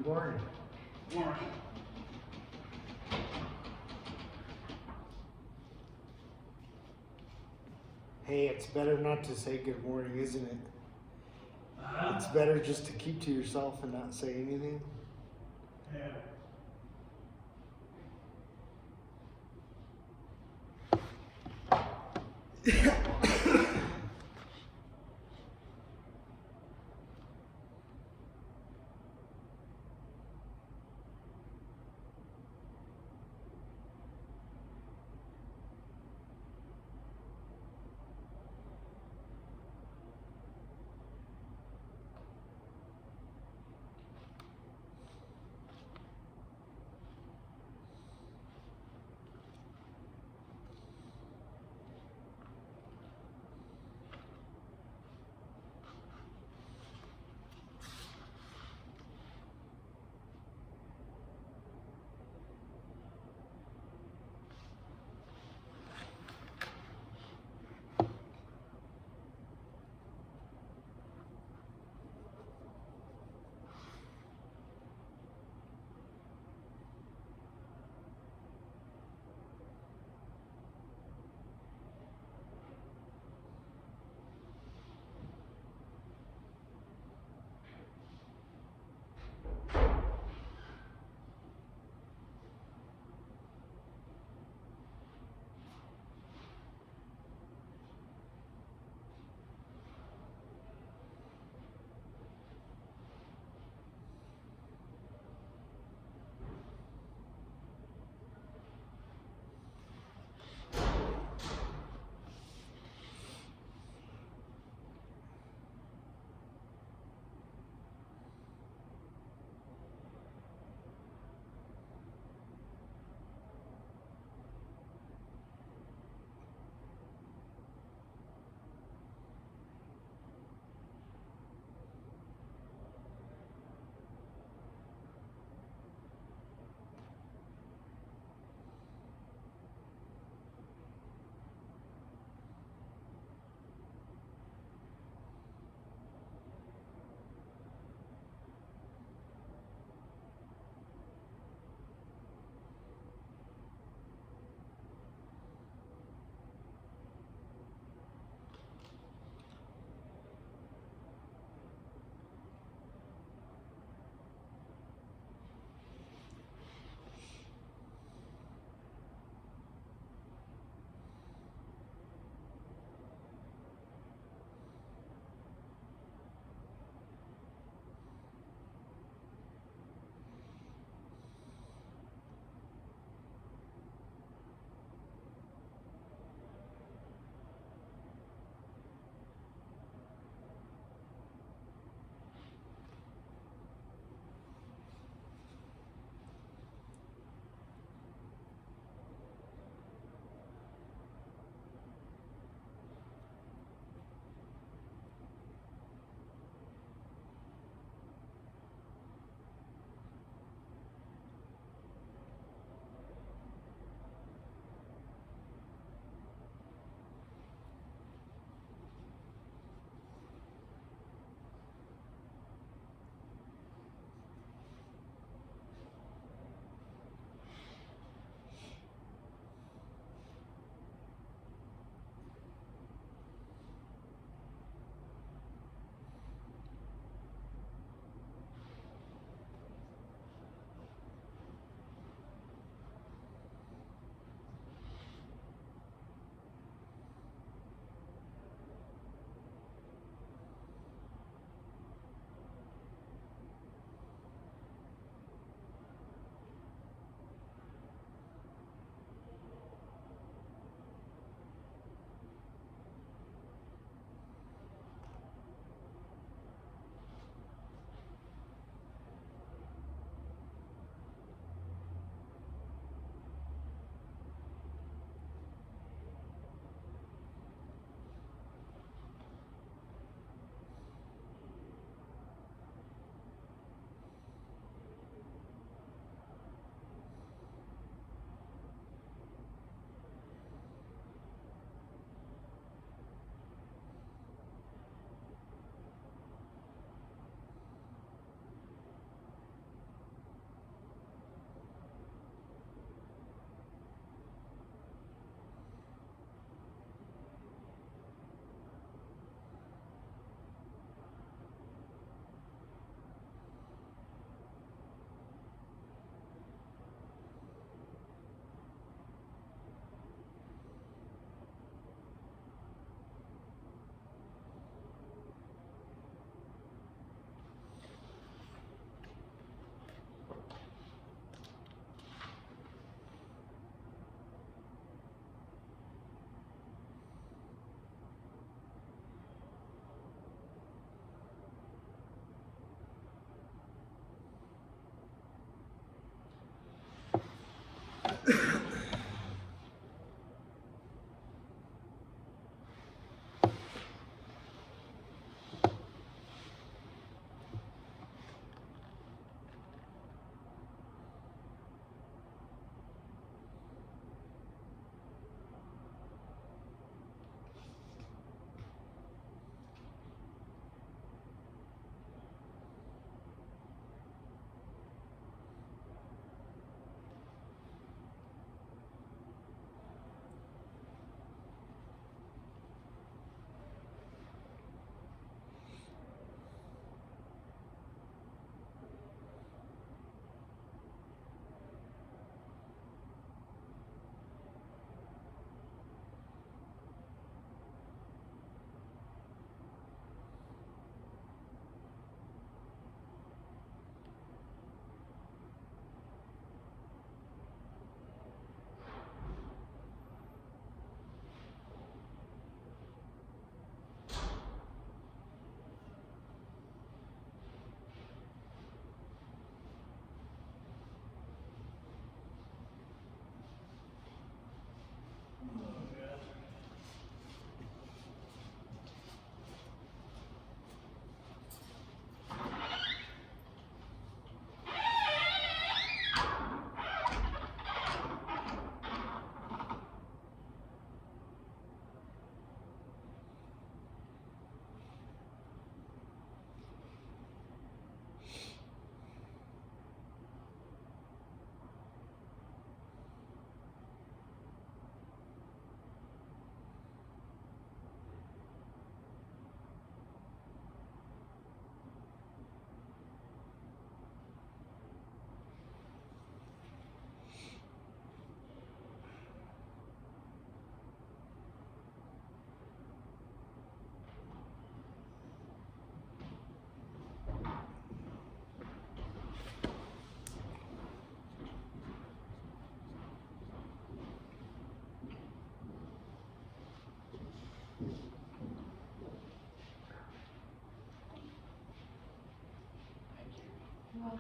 Good morning. Morning. Hey, it's better not to say good morning, isn't it? It's better just to keep to yourself and not say anything. Yeah.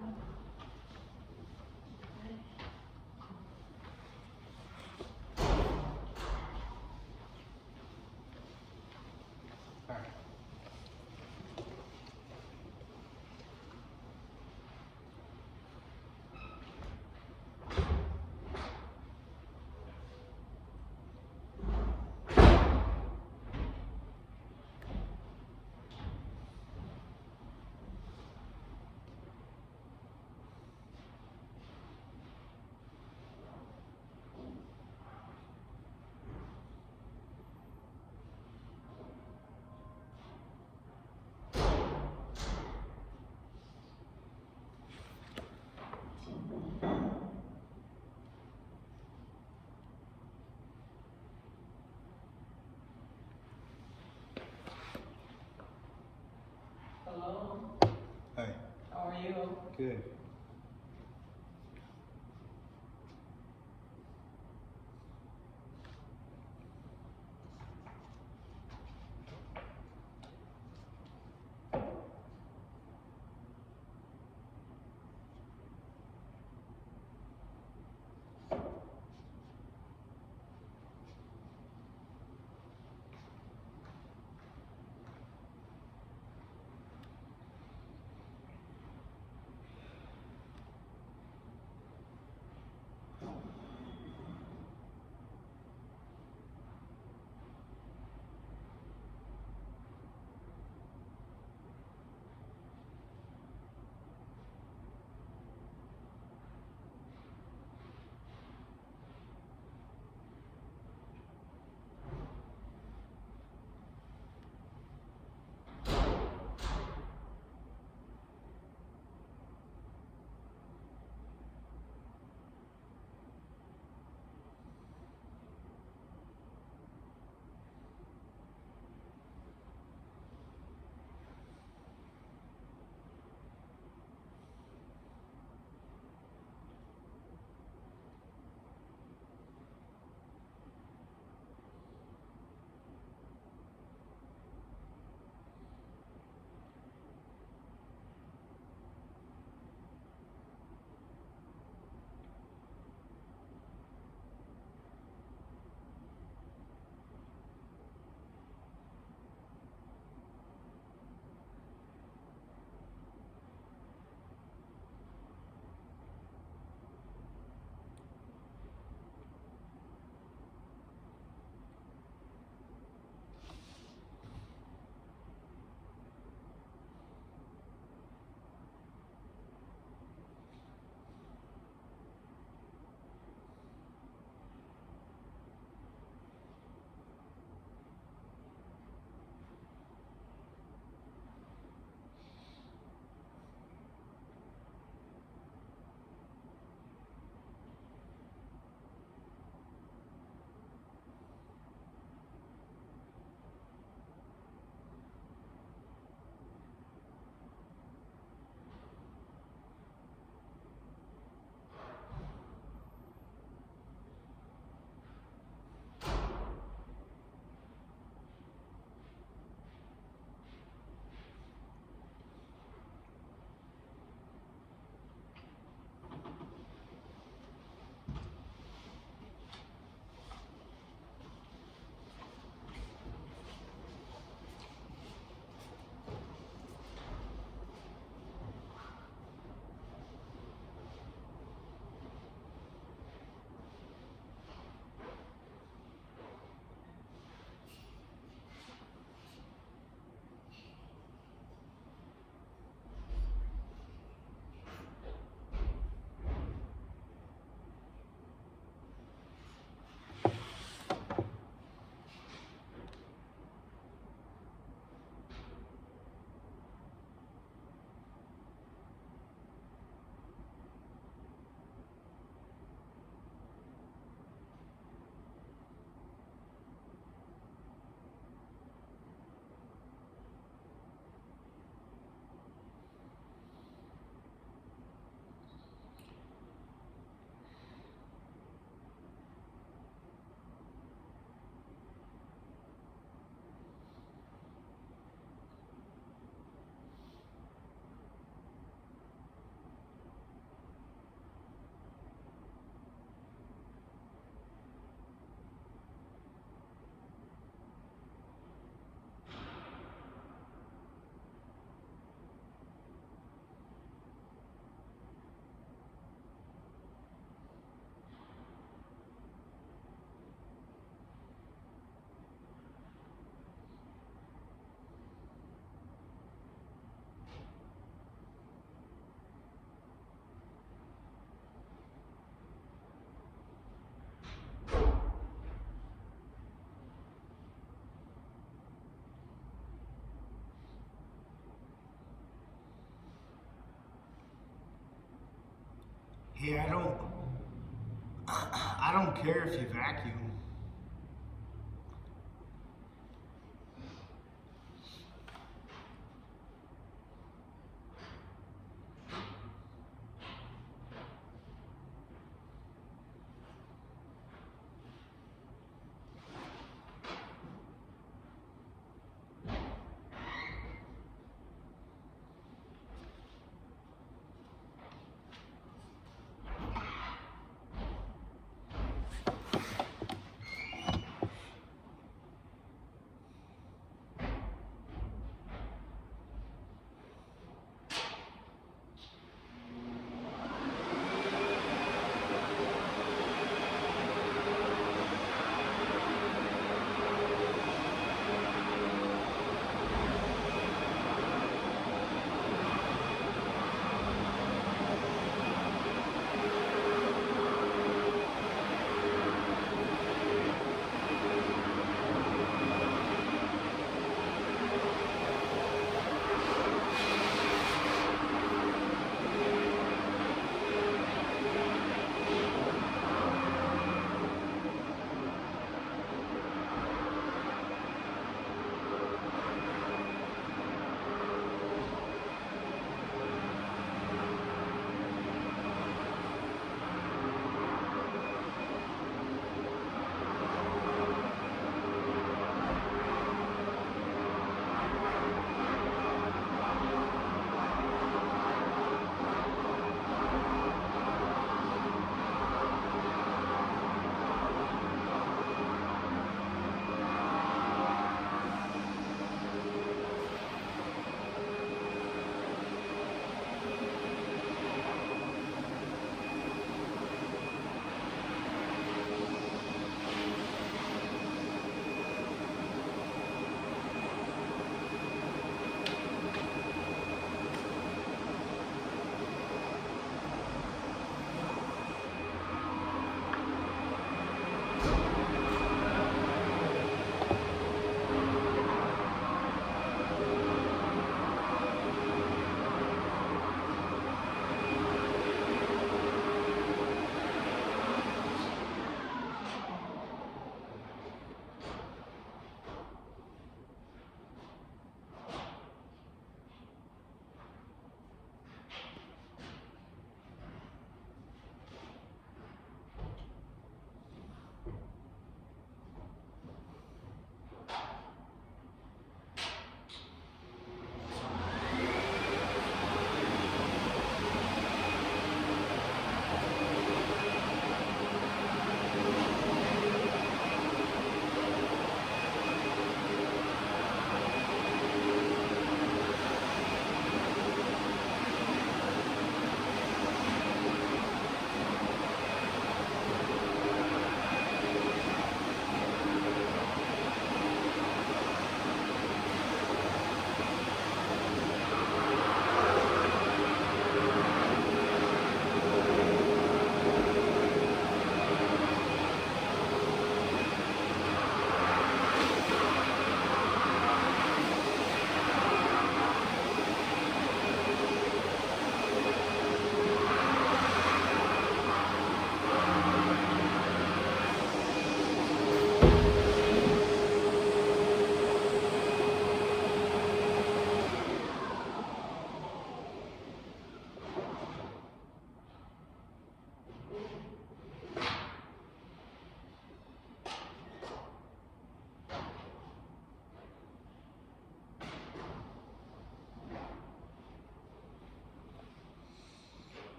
All right. Hello, Hi. how are you? Good. Hey, I don't care if you vacuum.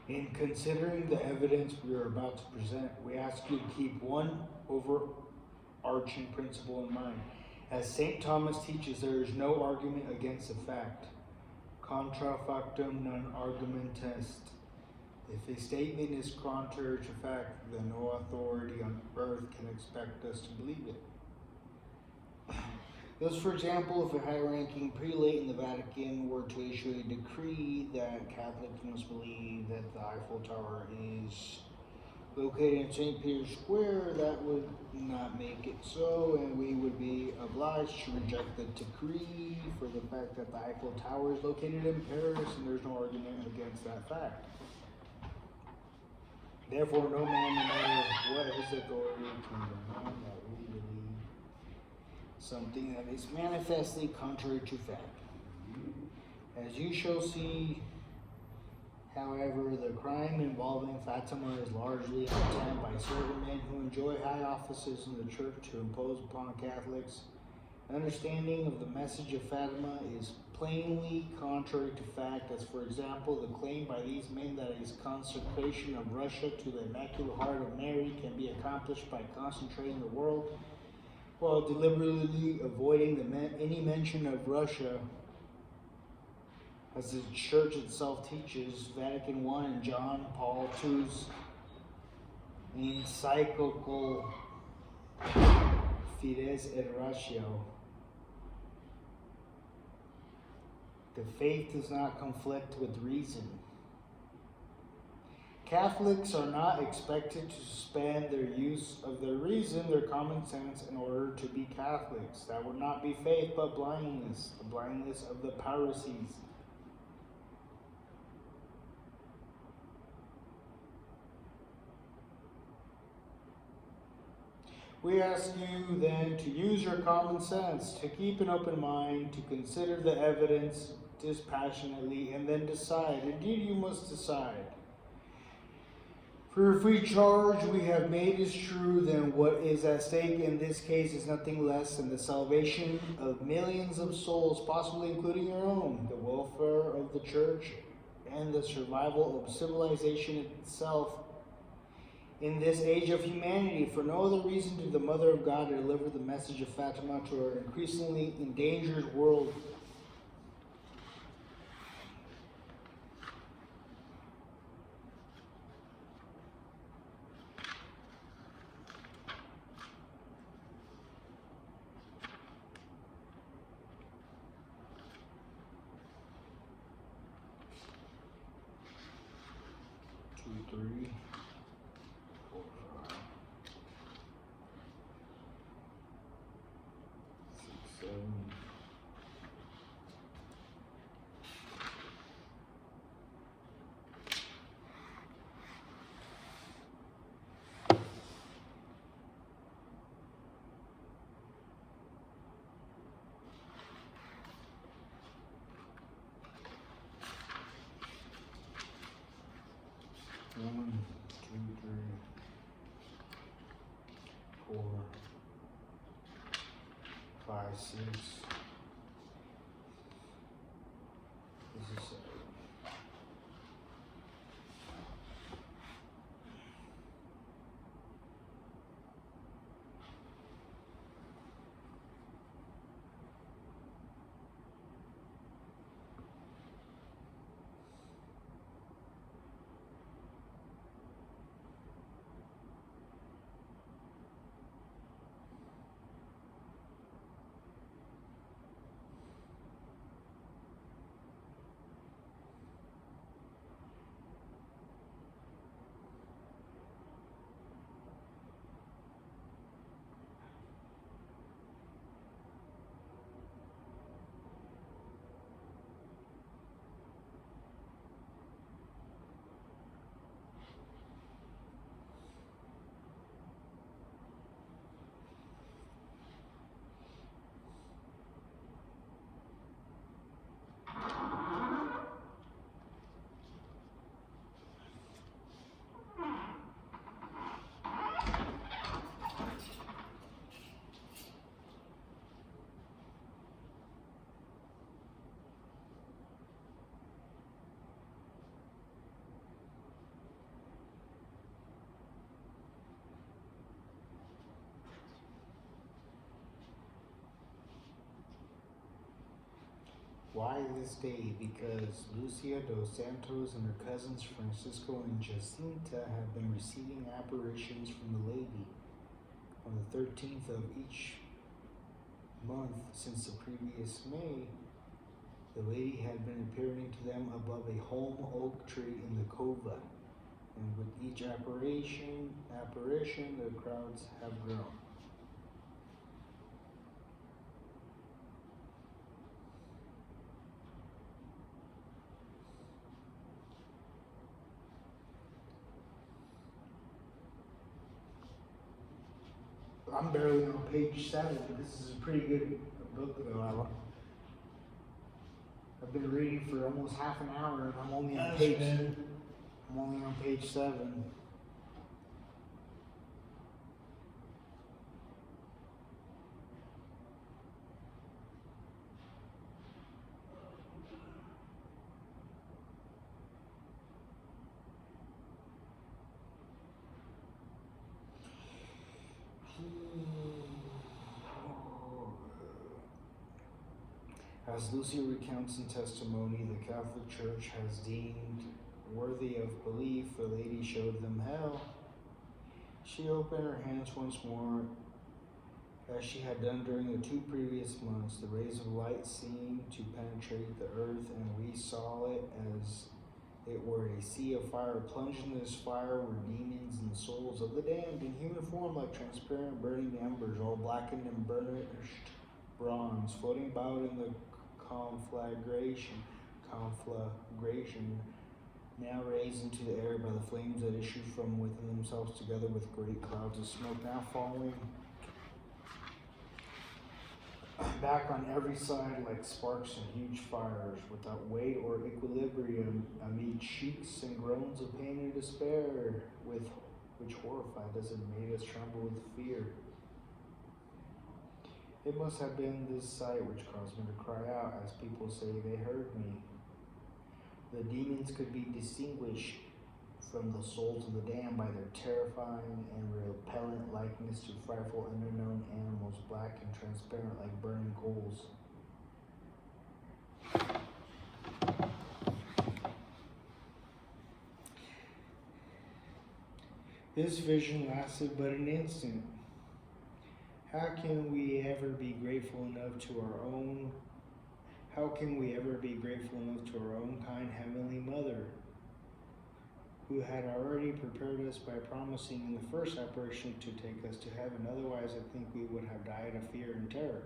In considering the evidence we are about to present, we ask you to keep one overarching principle in mind. As St. Thomas teaches, there is no argument against a fact. Contra factum non argument est. If a statement is contrary to fact, then no authority on earth can expect us to believe it. Thus, for example, if a high-ranking prelate in the Vatican were to issue a decree that Catholics must believe that the Eiffel Tower is located in St. Peter's Square, that would not make it so, and we would be obliged to reject the decree for the fact that the Eiffel Tower is located in Paris, and there's no argument against that fact. Therefore, no man, no matter what his authority, can deny that we believe something that is manifestly contrary to fact. As you shall see, however, the crime involving Fatima is largely intended by certain men who enjoy high offices in the church to impose upon Catholics. Understanding of the message of Fatima is plainly contrary to fact, as for example, the claim by these men that a consecration of Russia to the Immaculate Heart of Mary can be accomplished by concentrating the world, while deliberately avoiding any mention of Russia. As the Church itself teaches, Vatican I and John Paul II's encyclical Fides et Ratio, the faith does not conflict with reason. Catholics are not expected to suspend their use of their reason, their common sense, in order to be Catholics. That would not be faith, but blindness, the blindness of the Pharisees. We ask you then to use your common sense, to keep an open mind, to consider the evidence dispassionately, and then decide. Indeed, you must decide. For if we charge we have made is true, then what is at stake in this case is nothing less than the salvation of millions of souls, possibly including your own, the welfare of the church, and the survival of civilization itself in this age of humanity. For no other reason did the Mother of God deliver the message of Fatima to her increasingly endangered world. Two, three. 4, 5, 6, 7. One, two, three, 4, 5, 6. This is 7. Why this day? Because Lucia dos Santos and her cousins Francisco and Jacinta have been receiving apparitions from the lady on the 13th of each month since the previous May. The lady had been appearing to them above a holm oak tree in the cova, and with each apparition, the crowds have grown. I'm barely on page 7. This is a pretty good book, though. I've been reading for almost half an hour, and I'm only on page 7. As Lucy recounts in testimony, the Catholic Church has deemed worthy of belief, the lady showed them hell. She opened her hands once more, as she had done during the 2 previous months. The rays of light seemed to penetrate the earth, and we saw it as it were a sea of fire. Plunged in this fire were demons and souls of the damned in human form, like transparent burning embers, all blackened and burnished bronze, floating about in the conflagration, now raised into the air by the flames that issue from within themselves, together with great clouds of smoke, now falling back on every side like sparks and huge fires, without weight or equilibrium, amid shrieks and groans of pain and despair, which horrified us and made us tremble with fear. It must have been this sight which caused me to cry out, as people say they heard me. The demons could be distinguished from the souls of the damned by their terrifying and repellent likeness to frightful and unknown animals, black and transparent like burning coals. This vision lasted but an instant. How can we ever be grateful enough to our own kind Heavenly Mother, who had already prepared us by promising in the first apparition to take us to heaven? Otherwise, I think we would have died of fear and terror.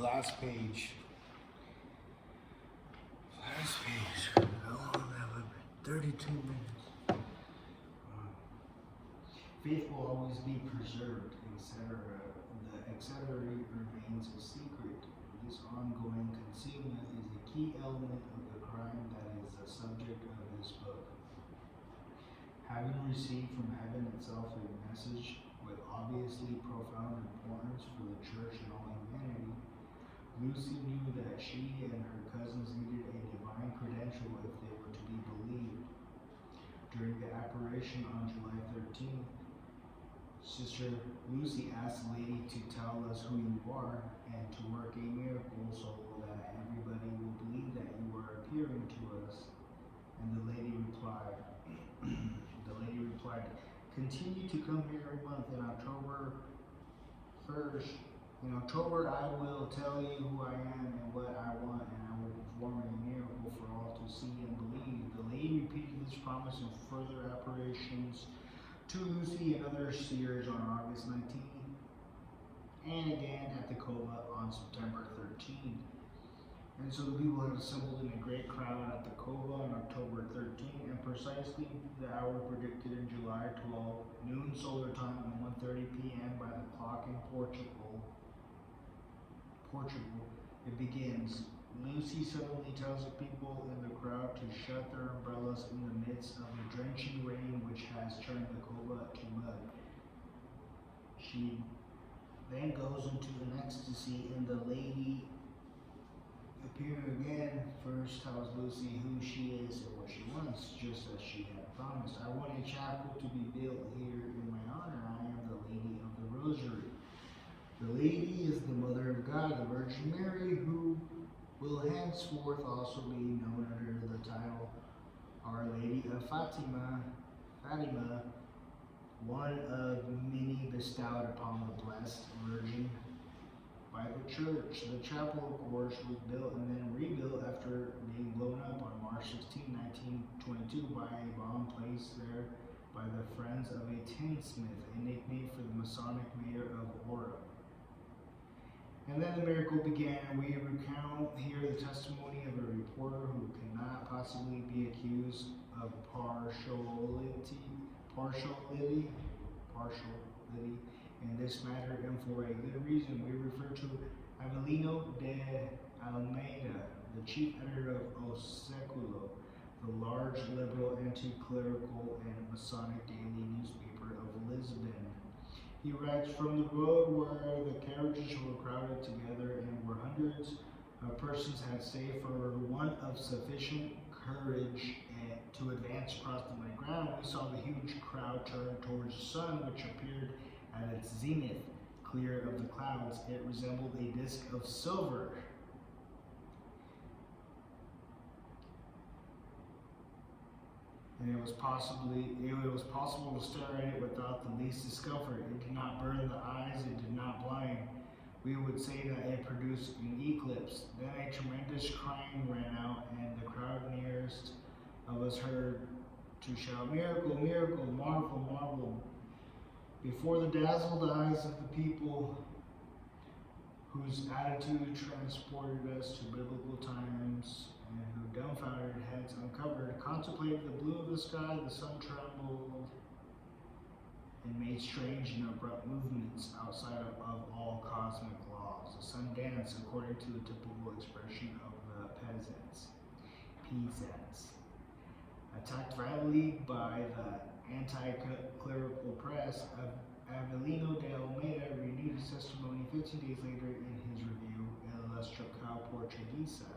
Last page. Last page. How long have I been? 32 minutes. Faith will always be preserved, etc. The etc. remains a secret. This ongoing concealment is a key element of the crime that is the subject of this book. Having received from heaven itself a message with obviously profound importance for the church and all humanity, Lucy knew that she and her cousins needed a divine credential if they were to be believed. During the apparition on July 13th, Sister Lucy asked the lady to tell us who you are and to work a miracle so that everybody will believe that you are appearing to us. And the lady replied, continue to come here every month. In October 1st, in October I will tell you who I am and what I want, and I will perform a miracle for all to see and believe. The lady repeated this promise in further apparitions to Lucy and other seers on August 19th, and again at the Cova on September 13th. And so the people had assembled in a great crowd at the Cova on October 13th, and precisely the hour predicted in July 12, noon solar time and 1:30 p.m. by the clock in Portugal, it begins. Lucy suddenly tells the people in the crowd to shut their umbrellas in the midst of the drenching rain which has turned the Cova to mud. She then goes into an ecstasy, and the lady appearing again first tells Lucy who she is and what she wants, just as she had promised. I want a chapel to be built here in my honor. I am the Lady of the Rosary. The lady is the Mother of God, the Virgin Mary, who will henceforth also be known under the title Our Lady of Fatima, one of many bestowed upon the Blessed Virgin by the Church. The chapel, of course, was built and then rebuilt after being blown up on March 16, 1922 by a bomb placed there by the Friends of a Tinsmith, a nickname for the Masonic mayor of Ora. And then the miracle began. We recount here the testimony of a reporter who cannot possibly be accused of partiality in this matter, and for a good reason. We refer to Avelino de Almeida, the chief editor of O Seculo, the large liberal, anti-clerical, and Masonic daily newspaper of Lisbon. He writes, from the road where the carriages were crowded together and where hundreds of persons had stayed for want of sufficient courage to advance across the muddy ground, we saw the huge crowd turn towards the sun, which appeared at its zenith, clear of the clouds. It resembled a disk of silver. And it was possible to stare at it without the least discomfort. It did not burn the eyes, it did not blind. We would say that it produced an eclipse. Then a tremendous crying ran out, and the crowd nearest of us heard to shout, miracle, miracle, marvel, marvel. Before the dazzled eyes of the people, whose attitude transported us to biblical times, and who dumbfounded heads uncovered, contemplated the blue of the sky, the sun trembled and made strange and abrupt movements outside of all cosmic laws. The sun danced according to the typical expression of the peasants. Attacked violently by the anti-clerical press, Avelino de Almeida renewed his testimony 15 days later in his review, El Estrocao Portuguesa.